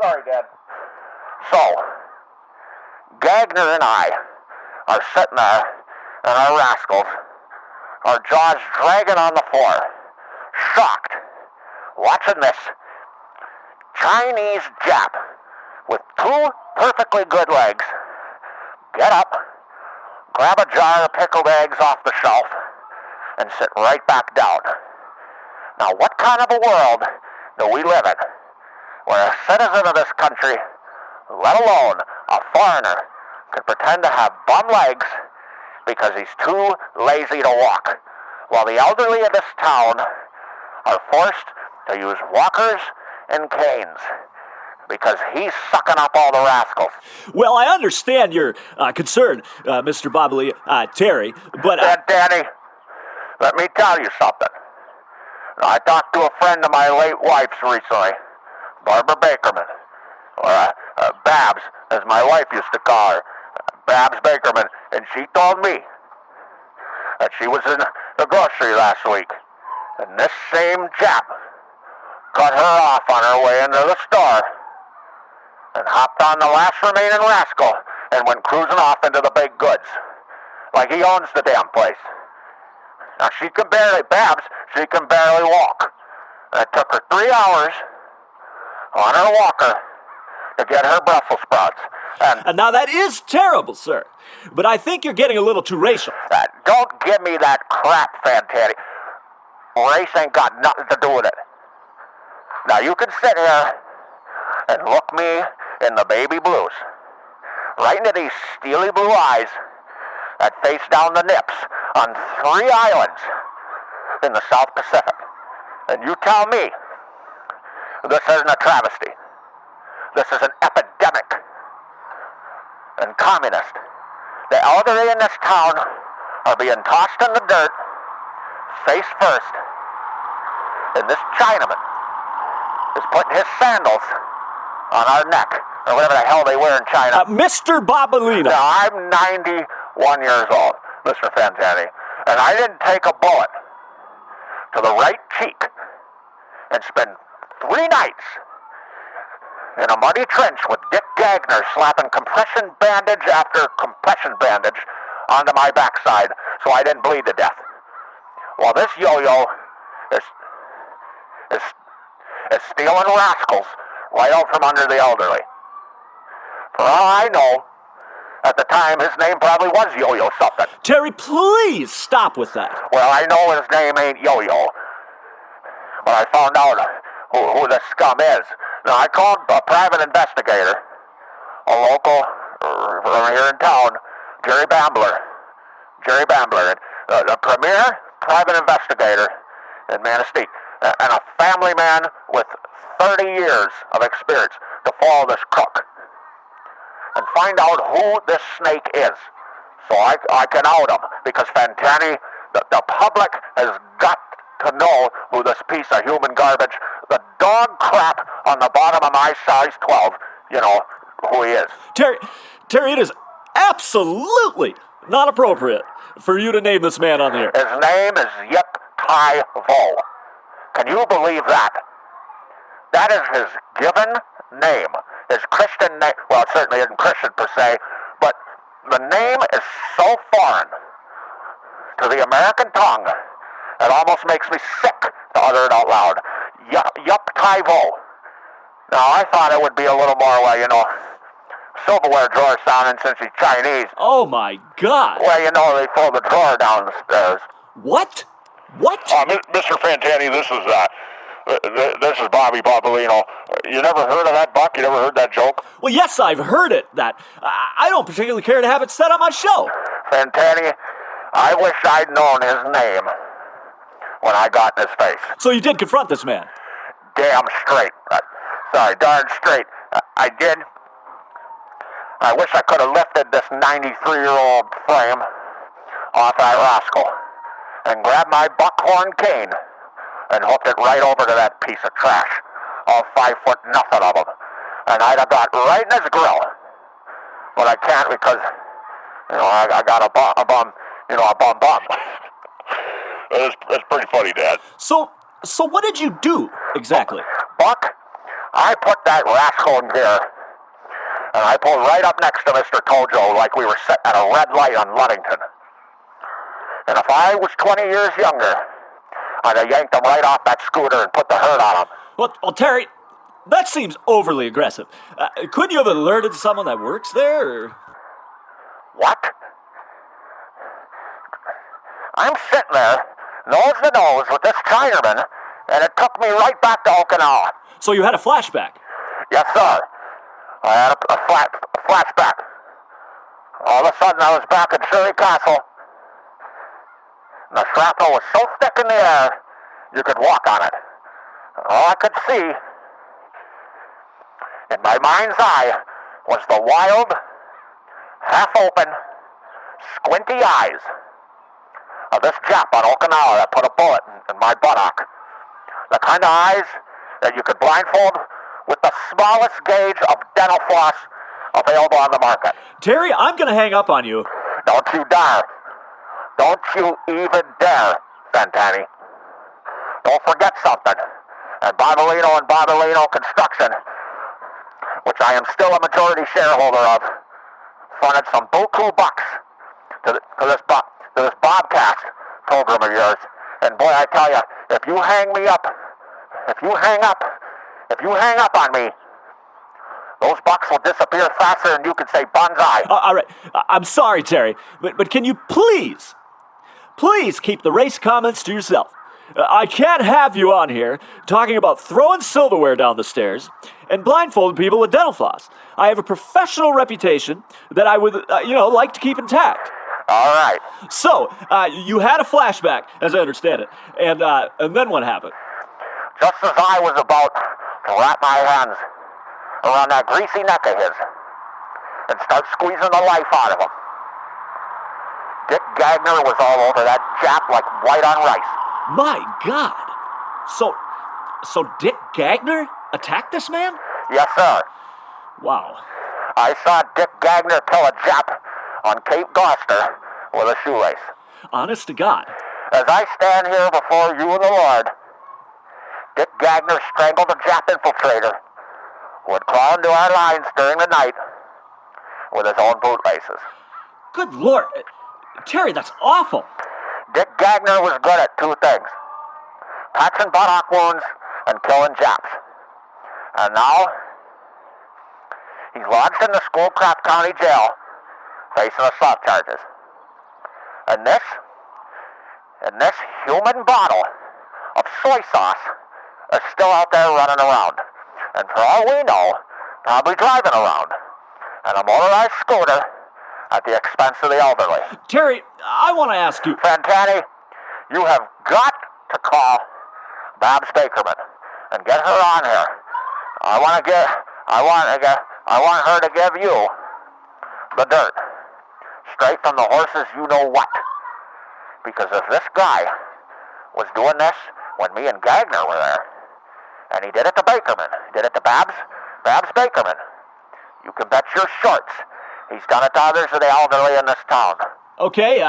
Sorry, Dad. So, Gagner and I are sitting there, and our rascals, our jaws dragging on the floor, shocked, watching this Chinese Jap with two perfectly good legs get up, grab a jar of pickled eggs off the shelf, and sit right back down. Now, what kind of a world do we live in where a citizen of this country, let alone a foreigner, can pretend to have bum legs because he's too lazy to walk, while the elderly of this town are forced to use walkers and canes because he's sucking up all the rascals? Well, I understand your concern, Mr. Bobolino, Terry, but... Danny, let me tell you something. I talked to a friend of my late wife's recently, Barbara Bakerman, or Babs, as my wife used to call her, Babs Bakerman, and she told me that she was in the grocery last week, and this same Jap cut her off on her way into the store and hopped on the last remaining rascal and went cruising off into the big goods, like he owns the damn place. Now, Babs, she can barely walk. And it took her 3 hours on her walker to get her Brussels sprouts. And now that is terrible, sir. But I think you're getting a little too racial. Don't give me that crap, Fantanny. Race ain't got nothing to do with it. Now, you can sit here and look me in the baby blues, right into these steely blue eyes that face down the nips on 3 islands in the South Pacific. And you tell me this isn't a travesty. This is an epidemic. And communist. The elderly in this town are being tossed in the dirt, face first. And this Chinaman is putting his sandals on our neck, or whatever the hell they wear in China. Mr. Bobolino. Now, I'm 91 years old, Mr. Fantanny, and I didn't take a bullet to the right cheek and spend 3 nights in a muddy trench with Dick Gagner slapping compression bandage after compression bandage onto my backside so I didn't bleed to death. Well, this yo-yo is stealing rascals right out from under the elderly. For all I know, at the time, his name probably was Yo-Yo something. Terry, please stop with that. Well, I know his name ain't Yo-Yo, but I found out who the scum is. Now, I called a private investigator, a local from here in town, Jerry Bambler, the premier private investigator in Manistee, and a family man with 30 years of experience to follow this crook and find out who this snake is, so I can out him, because Fantanny, the public has got to know who this piece of human garbage, the dog crap on the bottom of my size 12, who he is. Terry, it is absolutely not appropriate for you to name this man on the air. His name is Yip Tai Vo. Can you believe that? That is his given name, his Christian name. Well, it certainly isn't Christian per se, but the name is so foreign to the American tongue, it almost makes me sick to utter it out loud. Yup Tai Vo. Now, I thought it would be a little more, silverware drawer sounding since he's Chinese. Oh, my God. Well, they throw the drawer down the stairs. What? Mr. Fantanny, this is Bobby Bobolino. You never heard of that, Buck? You never heard that joke? Well, yes, I've heard it. I don't particularly care to have it said on my show. Fantanny, I wish I'd known his name when I got in his face. So you did confront this man? Damn straight. Darn straight. I did. I wish I could have lifted this 93-year-old frame off that rascal and grabbed my buckhorn cane and hooked it right over to that piece of trash, all 5 foot nothing of him. And I'd have got right in his grill. But I can't because, I got a bum. It's pretty funny, Dad. So what did you do exactly? Buck, I put that rascal in gear, and I pulled right up next to Mr. Tojo like we were sitting at a red light on Ludington. And if I was 20 years younger, I'd have yanked him right off that scooter and put the hurt on him. Well, Terry, that seems overly aggressive. Couldn't you have alerted someone that works there? Or? What? I'm sitting there, nose to nose with this Chinaman, and it took me right back to Okinawa. So you had a flashback? Yes, sir. I had a flashback. All of a sudden, I was back at Surrey Castle. And the shrapnel was so thick in the air, you could walk on it. And all I could see, in my mind's eye, was the wild, half-open, squinty eyes of this Jap on Okinawa that put a bullet in my buttock. The kind of eyes that you could blindfold with the smallest gauge of dental floss available on the market. Terry, I'm going to hang up on you. Don't you dare. Don't you even dare, Fantanny. Don't forget something. And Bobolino Construction, which I am still a majority shareholder of, funded some buku bucks to this Bobcast program of yours. And boy, I tell you, if you hang up on me, those bucks will disappear faster than you can say bonsai. All right, I'm sorry, Terry, but can you please keep the race comments to yourself? I can't have you on here talking about throwing silverware down the stairs and blindfolding people with dental floss. I have a professional reputation that I would, like to keep intact. All right. So, you had a flashback, as I understand it, and then what happened? Just as I was about to wrap my hands around that greasy neck of his and start squeezing the life out of him, Dick Gagner was all over that Jap like white on rice. My God! So Dick Gagner attacked this man? Yes, sir. Wow. I saw Dick Gagner kill a Jap on Cape Gloucester with a shoelace. Honest to God. As I stand here before you and the Lord, Dick Gagner strangled a Jap infiltrator who would crawl into our lines during the night with his own bootlaces. Good Lord. Terry, that's awful. Dick Gagner was good at two things: patching buttock wounds and killing Japs. And now, he's lodged in the Schoolcraft County Jail, facing assault charges. And this human bottle of soy sauce is still out there running around. And for all we know, probably driving around in a motorized scooter at the expense of the elderly. Terry, I want to ask you... Fantanny, you have got to call Babs Bakerman and get her on here. I want her to give you the dirt, straight from the horse's you-know-what. Because if this guy was doing this when me and Gagner were there, and he did it to Bakerman, did it to Babs Bakerman, you can bet your shorts he's done it to others of the elderly in this town. Okay,